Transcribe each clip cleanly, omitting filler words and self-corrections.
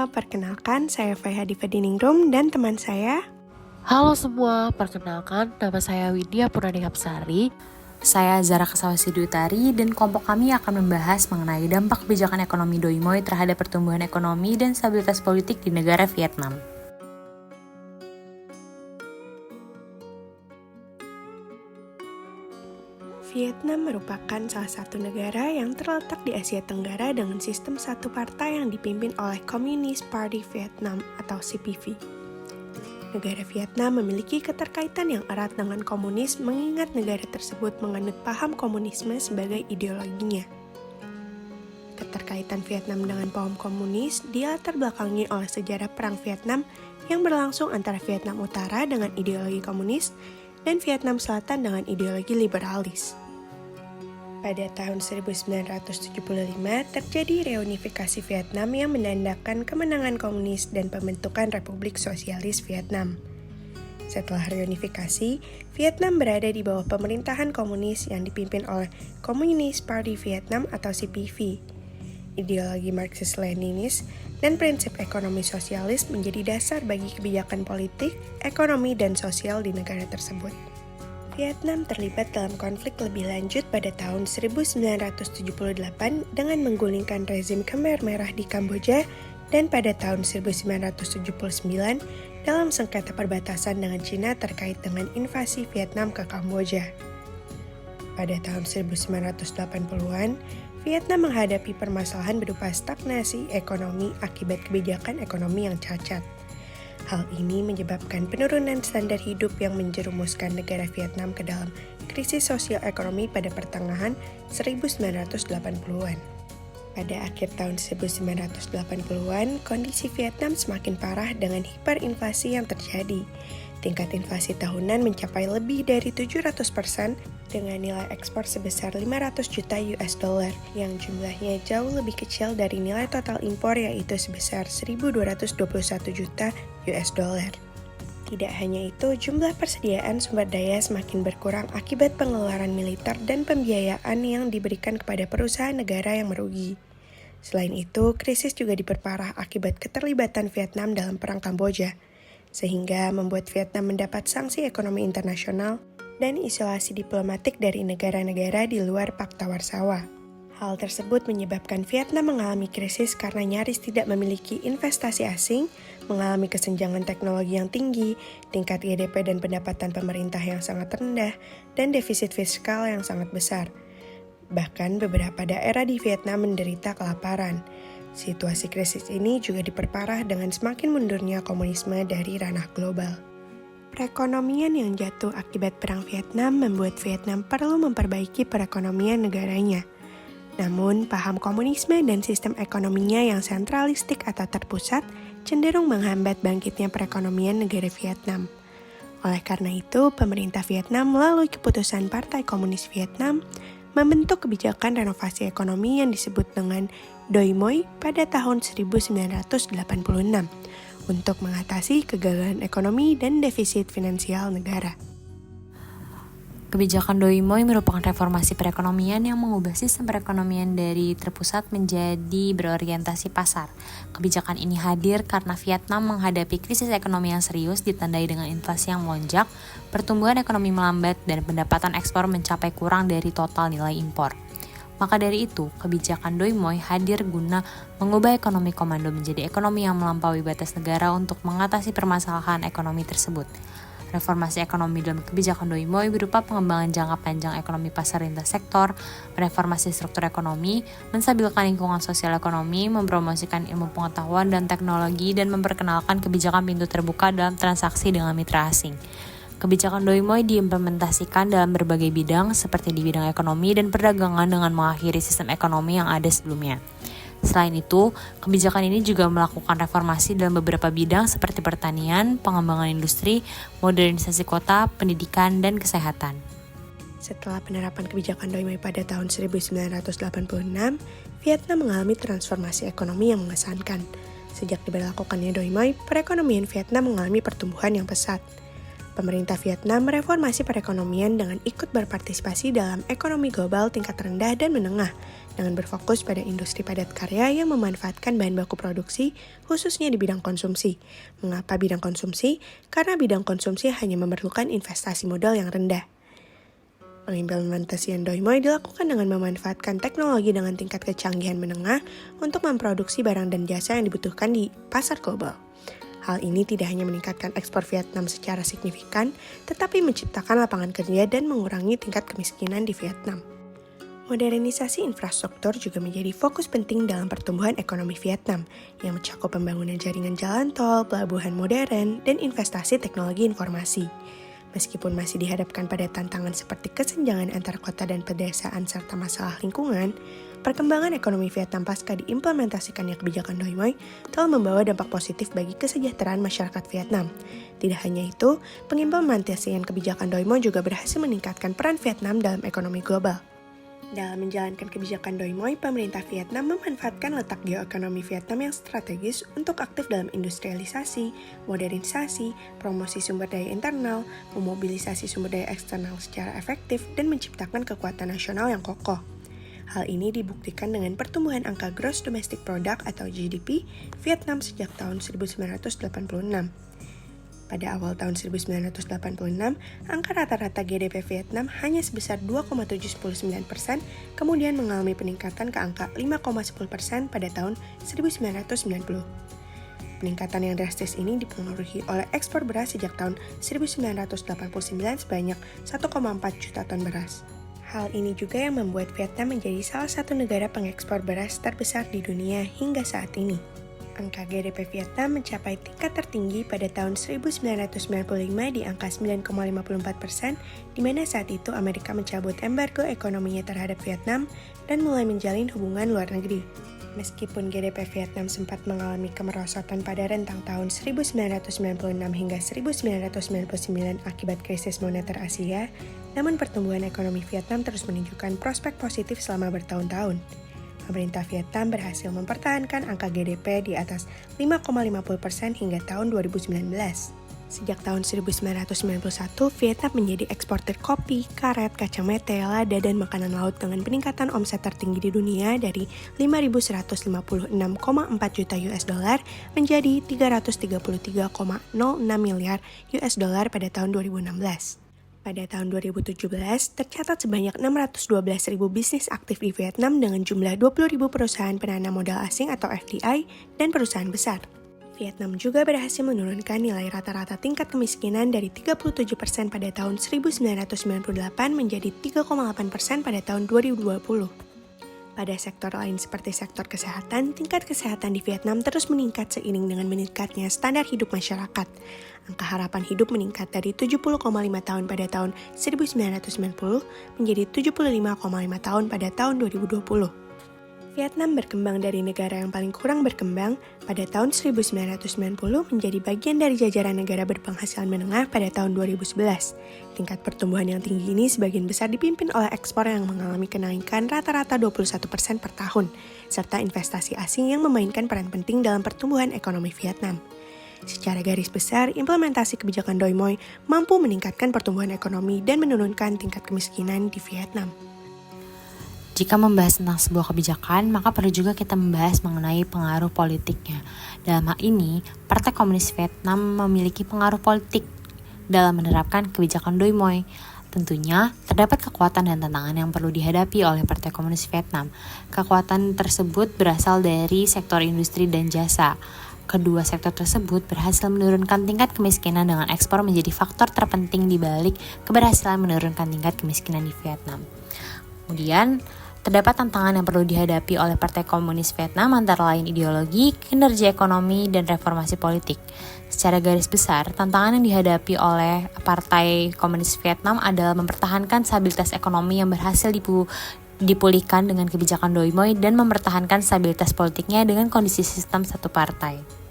semua, perkenalkan saya Faiha Divadiningrum dan teman saya. Halo semua, perkenalkan nama saya Widya Purnadihapsari. Saya Zara Kesawasi Dwi dan kelompok kami akan membahas mengenai dampak kebijakan ekonomi Doi Moi terhadap pertumbuhan ekonomi dan stabilitas politik di negara Vietnam. Vietnam merupakan salah satu negara yang terletak di Asia Tenggara dengan sistem satu partai yang dipimpin oleh Communist Party Vietnam atau CPV. Negara Vietnam memiliki keterkaitan yang erat dengan komunis mengingat negara tersebut menganut paham komunisme sebagai ideologinya. Keterkaitan Vietnam dengan paham komunis dilatar belakangi oleh sejarah Perang Vietnam yang berlangsung antara Vietnam Utara dengan ideologi komunis dan Vietnam Selatan dengan ideologi liberalis. Pada tahun 1975 terjadi reunifikasi Vietnam yang menandakan kemenangan komunis dan pembentukan Republik Sosialis Vietnam. Setelah reunifikasi, Vietnam berada di bawah pemerintahan komunis yang dipimpin oleh Communist Party Vietnam atau CPV. Ideologi Marxis-Leninis dan prinsip ekonomi sosialis menjadi dasar bagi kebijakan politik, ekonomi, dan sosial di negara tersebut. Vietnam terlibat dalam konflik lebih lanjut pada tahun 1978 dengan menggulingkan rezim Khmer Merah di Kamboja dan pada tahun 1979 dalam sengketa perbatasan dengan Cina terkait dengan invasi Vietnam ke Kamboja. Pada tahun 1980-an, Vietnam menghadapi permasalahan berupa stagnasi ekonomi akibat kebijakan ekonomi yang cacat. Hal ini menyebabkan penurunan standar hidup yang menjerumuskan negara Vietnam ke dalam krisis sosial ekonomi pada pertengahan 1980-an. Pada akhir tahun 1980-an, kondisi Vietnam semakin parah dengan hiperinflasi yang terjadi. Tingkat inflasi tahunan mencapai lebih dari 700% dengan nilai ekspor sebesar 500 juta US dollar yang jumlahnya jauh lebih kecil dari nilai total impor yaitu sebesar 1.221 juta US dollar. Tidak hanya itu, jumlah persediaan sumber daya semakin berkurang akibat pengeluaran militer dan pembiayaan yang diberikan kepada perusahaan negara yang merugi. Selain itu, krisis juga diperparah akibat keterlibatan Vietnam dalam Perang Kamboja, sehingga membuat Vietnam mendapat sanksi ekonomi internasional dan isolasi diplomatik dari negara-negara di luar Pakta Warsawa. Hal tersebut menyebabkan Vietnam mengalami krisis karena nyaris tidak memiliki investasi asing, mengalami kesenjangan teknologi yang tinggi, tingkat GDP dan pendapatan pemerintah yang sangat rendah, dan defisit fiskal yang sangat besar. Bahkan beberapa daerah di Vietnam menderita kelaparan. Situasi krisis ini juga diperparah dengan semakin mundurnya komunisme dari ranah global. Perekonomian yang jatuh akibat Perang Vietnam membuat Vietnam perlu memperbaiki perekonomian negaranya. Namun, paham komunisme dan sistem ekonominya yang sentralistik atau terpusat cenderung menghambat bangkitnya perekonomian negara Vietnam. Oleh karena itu, pemerintah Vietnam melalui keputusan Partai Komunis Vietnam membentuk kebijakan renovasi ekonomi yang disebut dengan Doi Moi pada tahun 1986 untuk mengatasi kegagalan ekonomi dan defisit finansial negara. Kebijakan Doi Moi merupakan reformasi perekonomian yang mengubah sistem perekonomian dari terpusat menjadi berorientasi pasar. Kebijakan ini hadir karena Vietnam menghadapi krisis ekonomi yang serius ditandai dengan inflasi yang melonjak, pertumbuhan ekonomi melambat, dan pendapatan ekspor mencapai kurang dari total nilai impor. Maka dari itu, kebijakan Doi Moi hadir guna mengubah ekonomi komando menjadi ekonomi yang melampaui batas negara untuk mengatasi permasalahan ekonomi tersebut. Reformasi ekonomi dalam kebijakan Doi Moi berupa pengembangan jangka panjang ekonomi pasar lintas sektor, reformasi struktur ekonomi, menstabilkan lingkungan sosial ekonomi, mempromosikan ilmu pengetahuan dan teknologi, dan memperkenalkan kebijakan pintu terbuka dalam transaksi dengan mitra asing. Kebijakan Doi Moi diimplementasikan dalam berbagai bidang seperti di bidang ekonomi dan perdagangan dengan mengakhiri sistem ekonomi yang ada sebelumnya. Selain itu, kebijakan ini juga melakukan reformasi dalam beberapa bidang seperti pertanian, pengembangan industri, modernisasi kota, pendidikan, dan kesehatan. Setelah penerapan kebijakan Doi Moi pada tahun 1986, Vietnam mengalami transformasi ekonomi yang mengesankan. Sejak diberlakukannya Doi Moi, perekonomian Vietnam mengalami pertumbuhan yang pesat. Pemerintah Vietnam mereformasi perekonomian dengan ikut berpartisipasi dalam ekonomi global tingkat rendah dan menengah, dengan berfokus pada industri padat karya yang memanfaatkan bahan baku produksi, khususnya di bidang konsumsi. Mengapa bidang konsumsi? Karena bidang konsumsi hanya memerlukan investasi modal yang rendah. Pengimplementasian Doi Moi dilakukan dengan memanfaatkan teknologi dengan tingkat kecanggihan menengah untuk memproduksi barang dan jasa yang dibutuhkan di pasar global. Hal ini tidak hanya meningkatkan ekspor Vietnam secara signifikan, tetapi menciptakan lapangan kerja dan mengurangi tingkat kemiskinan di Vietnam. Modernisasi infrastruktur juga menjadi fokus penting dalam pertumbuhan ekonomi Vietnam, yang mencakup pembangunan jaringan jalan tol, pelabuhan modern, dan investasi teknologi informasi. Meskipun masih dihadapkan pada tantangan seperti kesenjangan antara kota dan pedesaan serta masalah lingkungan, perkembangan ekonomi Vietnam pasca diimplementasikannya kebijakan Doi Moi telah membawa dampak positif bagi kesejahteraan masyarakat Vietnam. Tidak hanya itu, pengimplementasian kebijakan Doi Moi juga berhasil meningkatkan peran Vietnam dalam ekonomi global. Dalam menjalankan kebijakan Doi Moi, pemerintah Vietnam memanfaatkan letak geoekonomi Vietnam yang strategis untuk aktif dalam industrialisasi, modernisasi, promosi sumber daya internal, memobilisasi sumber daya eksternal secara efektif, dan menciptakan kekuatan nasional yang kokoh. Hal ini dibuktikan dengan pertumbuhan angka Gross Domestic Product atau GDP Vietnam sejak tahun 1986. Pada awal tahun 1986, angka rata-rata GDP Vietnam hanya sebesar 2,79%, kemudian mengalami peningkatan ke angka 5,10% pada tahun 1990. Peningkatan yang drastis ini dipengaruhi oleh ekspor beras sejak tahun 1989 sebanyak 1,4 juta ton beras. Hal ini juga yang membuat Vietnam menjadi salah satu negara pengekspor beras terbesar di dunia hingga saat ini. Angka GDP Vietnam mencapai tingkat tertinggi pada tahun 1995 di angka 9,54%, di mana saat itu Amerika mencabut embargo ekonominya terhadap Vietnam dan mulai menjalin hubungan luar negeri. Meskipun GDP Vietnam sempat mengalami kemerosotan pada rentang tahun 1996 hingga 1999 akibat krisis moneter Asia, namun pertumbuhan ekonomi Vietnam terus menunjukkan prospek positif selama bertahun-tahun. Pemerintah Vietnam berhasil mempertahankan angka GDP di atas 5,50% hingga tahun 2019. Sejak tahun 1991, Vietnam menjadi eksportir kopi, karet, kacang mete, lada, dan makanan laut dengan peningkatan omset tertinggi di dunia dari 5.156,4 juta US dollar menjadi 333,06 miliar US dollar pada tahun 2016. Pada tahun 2017, tercatat sebanyak 612.000 bisnis aktif di Vietnam dengan jumlah 20.000 perusahaan penanam modal asing atau FDI dan perusahaan besar. Vietnam juga berhasil menurunkan nilai rata-rata tingkat kemiskinan dari 37% pada tahun 1998 menjadi 3,8% pada tahun 2020. Pada sektor lain seperti sektor kesehatan, tingkat kesehatan di Vietnam terus meningkat seiring dengan meningkatnya standar hidup masyarakat. Angka harapan hidup meningkat dari 70,5 tahun pada tahun 1990 menjadi 75,5 tahun pada tahun 2020. Vietnam berkembang dari negara yang paling kurang berkembang pada tahun 1990 menjadi bagian dari jajaran negara berpenghasilan menengah pada tahun 2011. Tingkat pertumbuhan yang tinggi ini sebagian besar dipimpin oleh ekspor yang mengalami kenaikan rata-rata 21% per tahun, serta investasi asing yang memainkan peran penting dalam pertumbuhan ekonomi Vietnam. Secara garis besar, implementasi kebijakan Doi Moi mampu meningkatkan pertumbuhan ekonomi dan menurunkan tingkat kemiskinan di Vietnam. Jika membahas tentang sebuah kebijakan, maka perlu juga kita membahas mengenai pengaruh politiknya. Dalam hal ini, Partai Komunis Vietnam memiliki pengaruh politik dalam menerapkan kebijakan Doi Moi. Tentunya, terdapat kekuatan dan tantangan yang perlu dihadapi oleh Partai Komunis Vietnam. Kekuatan tersebut berasal dari sektor industri dan jasa. Kedua sektor tersebut berhasil menurunkan tingkat kemiskinan dengan ekspor menjadi faktor terpenting di balik keberhasilan menurunkan tingkat kemiskinan di Vietnam. Kemudian, terdapat tantangan yang perlu dihadapi oleh Partai Komunis Vietnam antara lain ideologi, kinerja ekonomi, dan reformasi politik. Secara garis besar, tantangan yang dihadapi oleh Partai Komunis Vietnam adalah mempertahankan stabilitas ekonomi yang berhasil dipulihkan dengan kebijakan Doi Moi dan mempertahankan stabilitas politiknya dengan kondisi sistem satu partai.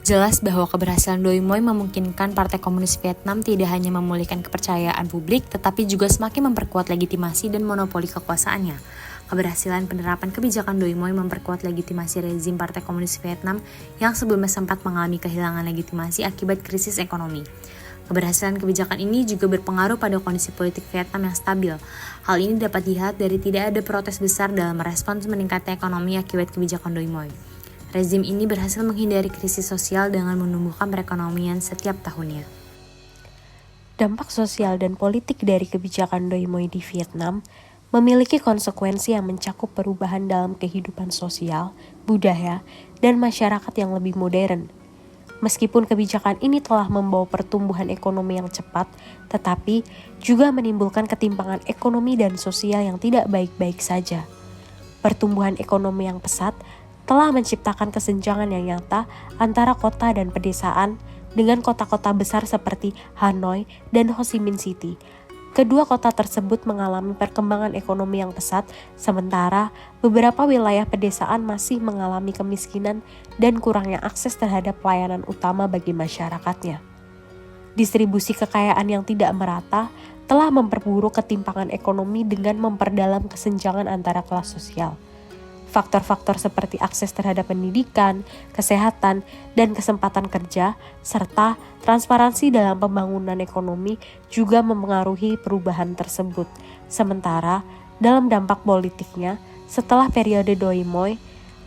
Jelas bahwa keberhasilan Doi Moi memungkinkan Partai Komunis Vietnam tidak hanya memulihkan kepercayaan publik, tetapi juga semakin memperkuat legitimasi dan monopoli kekuasaannya. Keberhasilan penerapan kebijakan Doi Moi memperkuat legitimasi rezim Partai Komunis Vietnam yang sebelumnya sempat mengalami kehilangan legitimasi akibat krisis ekonomi. Keberhasilan kebijakan ini juga berpengaruh pada kondisi politik Vietnam yang stabil. Hal ini dapat dilihat dari tidak ada protes besar dalam merespons meningkatnya ekonomi akibat kebijakan Doi Moi. Rezim ini berhasil menghindari krisis sosial dengan menumbuhkan perekonomian setiap tahunnya. Dampak sosial dan politik dari kebijakan Doi Moi di Vietnam memiliki konsekuensi yang mencakup perubahan dalam kehidupan sosial, budaya, dan masyarakat yang lebih modern. Meskipun kebijakan ini telah membawa pertumbuhan ekonomi yang cepat, tetapi juga menimbulkan ketimpangan ekonomi dan sosial yang tidak baik-baik saja. Pertumbuhan ekonomi yang pesat telah menciptakan kesenjangan yang nyata antara kota dan pedesaan dengan kota-kota besar seperti Hanoi dan Ho Chi Minh City. Kedua kota tersebut mengalami perkembangan ekonomi yang pesat, sementara beberapa wilayah pedesaan masih mengalami kemiskinan dan kurangnya akses terhadap pelayanan utama bagi masyarakatnya. Distribusi kekayaan yang tidak merata telah memperburuk ketimpangan ekonomi dengan memperdalam kesenjangan antara kelas sosial. Faktor-faktor seperti akses terhadap pendidikan, kesehatan, dan kesempatan kerja, serta transparansi dalam pembangunan ekonomi juga mempengaruhi perubahan tersebut. Sementara, dalam dampak politiknya, setelah periode Doi Moi,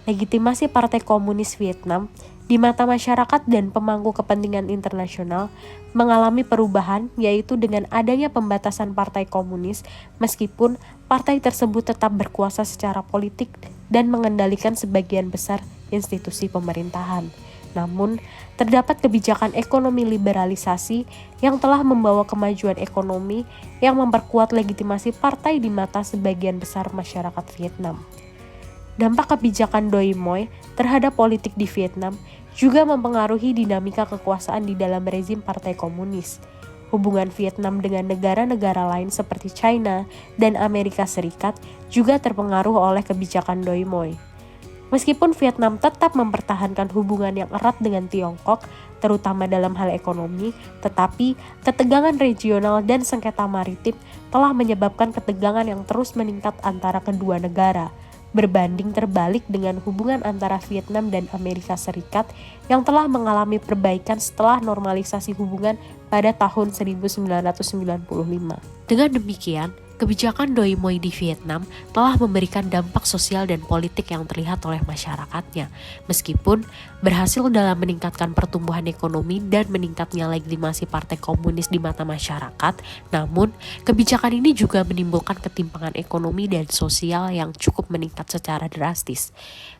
legitimasi Partai Komunis Vietnam di mata masyarakat dan pemangku kepentingan internasional mengalami perubahan, yaitu dengan adanya pembatasan partai komunis, meskipun partai tersebut tetap berkuasa secara politik dan mengendalikan sebagian besar institusi pemerintahan. Namun, terdapat kebijakan ekonomi liberalisasi yang telah membawa kemajuan ekonomi yang memperkuat legitimasi partai di mata sebagian besar masyarakat Vietnam. Dampak kebijakan Doi Moi terhadap politik di Vietnam juga mempengaruhi dinamika kekuasaan di dalam rezim Partai Komunis. Hubungan Vietnam dengan negara-negara lain seperti China dan Amerika Serikat juga terpengaruh oleh kebijakan Doi Moi. Meskipun Vietnam tetap mempertahankan hubungan yang erat dengan Tiongkok, terutama dalam hal ekonomi, tetapi ketegangan regional dan sengketa maritim telah menyebabkan ketegangan yang terus meningkat antara kedua negara, berbanding terbalik dengan hubungan antara Vietnam dan Amerika Serikat yang telah mengalami perbaikan setelah normalisasi hubungan pada tahun 1995. Dengan demikian, kebijakan Doi Moi di Vietnam telah memberikan dampak sosial dan politik yang terlihat oleh masyarakatnya, meskipun berhasil dalam meningkatkan pertumbuhan ekonomi dan meningkatnya legitimasi Partai Komunis di mata masyarakat. Namun, kebijakan ini juga menimbulkan ketimpangan ekonomi dan sosial yang cukup meningkat secara drastis.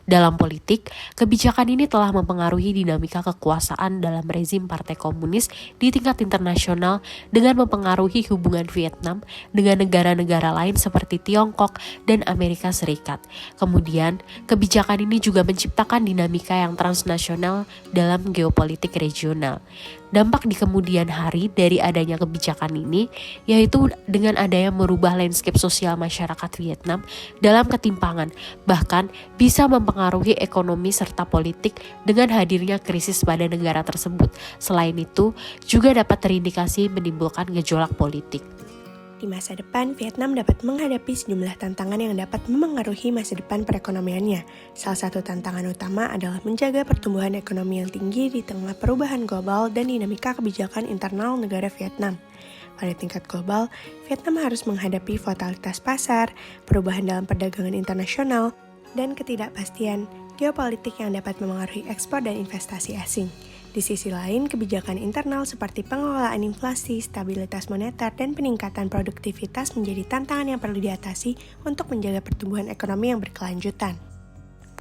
Dalam politik, kebijakan ini telah mempengaruhi dinamika kekuasaan dalam rezim Partai Komunis di tingkat internasional dengan mempengaruhi hubungan Vietnam dengan negara-negara lain seperti Tiongkok dan Amerika Serikat. Kemudian, kebijakan ini juga menciptakan dinamika yang transnasional dalam geopolitik regional. Dampak di kemudian hari dari adanya kebijakan ini yaitu dengan adanya merubah landscape sosial masyarakat Vietnam dalam ketimpangan, bahkan bisa mempengaruhi ekonomi serta politik dengan hadirnya krisis pada negara tersebut. Selain itu, juga dapat terindikasi menimbulkan gejolak politik. Di masa depan, Vietnam dapat menghadapi sejumlah tantangan yang dapat memengaruhi masa depan perekonomiannya. Salah satu tantangan utama adalah menjaga pertumbuhan ekonomi yang tinggi di tengah perubahan global dan dinamika kebijakan internal negara Vietnam. Pada tingkat global, Vietnam harus menghadapi volatilitas pasar, perubahan dalam perdagangan internasional, dan ketidakpastian geopolitik yang dapat memengaruhi ekspor dan investasi asing. Di sisi lain, kebijakan internal seperti pengelolaan inflasi, stabilitas moneter, dan peningkatan produktivitas menjadi tantangan yang perlu diatasi untuk menjaga pertumbuhan ekonomi yang berkelanjutan.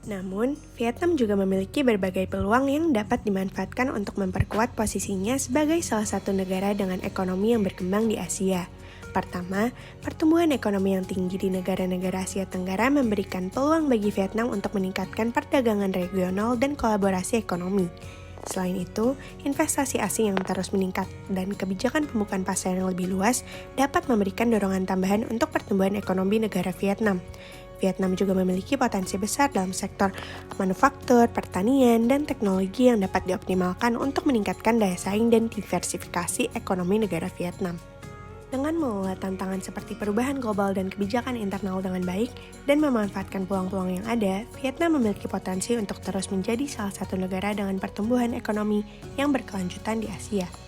Namun, Vietnam juga memiliki berbagai peluang yang dapat dimanfaatkan untuk memperkuat posisinya sebagai salah satu negara dengan ekonomi yang berkembang di Asia. Pertama, pertumbuhan ekonomi yang tinggi di negara-negara Asia Tenggara memberikan peluang bagi Vietnam untuk meningkatkan perdagangan regional dan kolaborasi ekonomi. Selain itu, investasi asing yang terus meningkat dan kebijakan pembukaan pasar yang lebih luas dapat memberikan dorongan tambahan untuk pertumbuhan ekonomi negara Vietnam. Vietnam juga memiliki potensi besar dalam sektor manufaktur, pertanian, dan teknologi yang dapat dioptimalkan untuk meningkatkan daya saing dan diversifikasi ekonomi negara Vietnam. Dengan mengelola tantangan seperti perubahan global dan kebijakan internal dengan baik dan memanfaatkan peluang-peluang yang ada, Vietnam memiliki potensi untuk terus menjadi salah satu negara dengan pertumbuhan ekonomi yang berkelanjutan di Asia.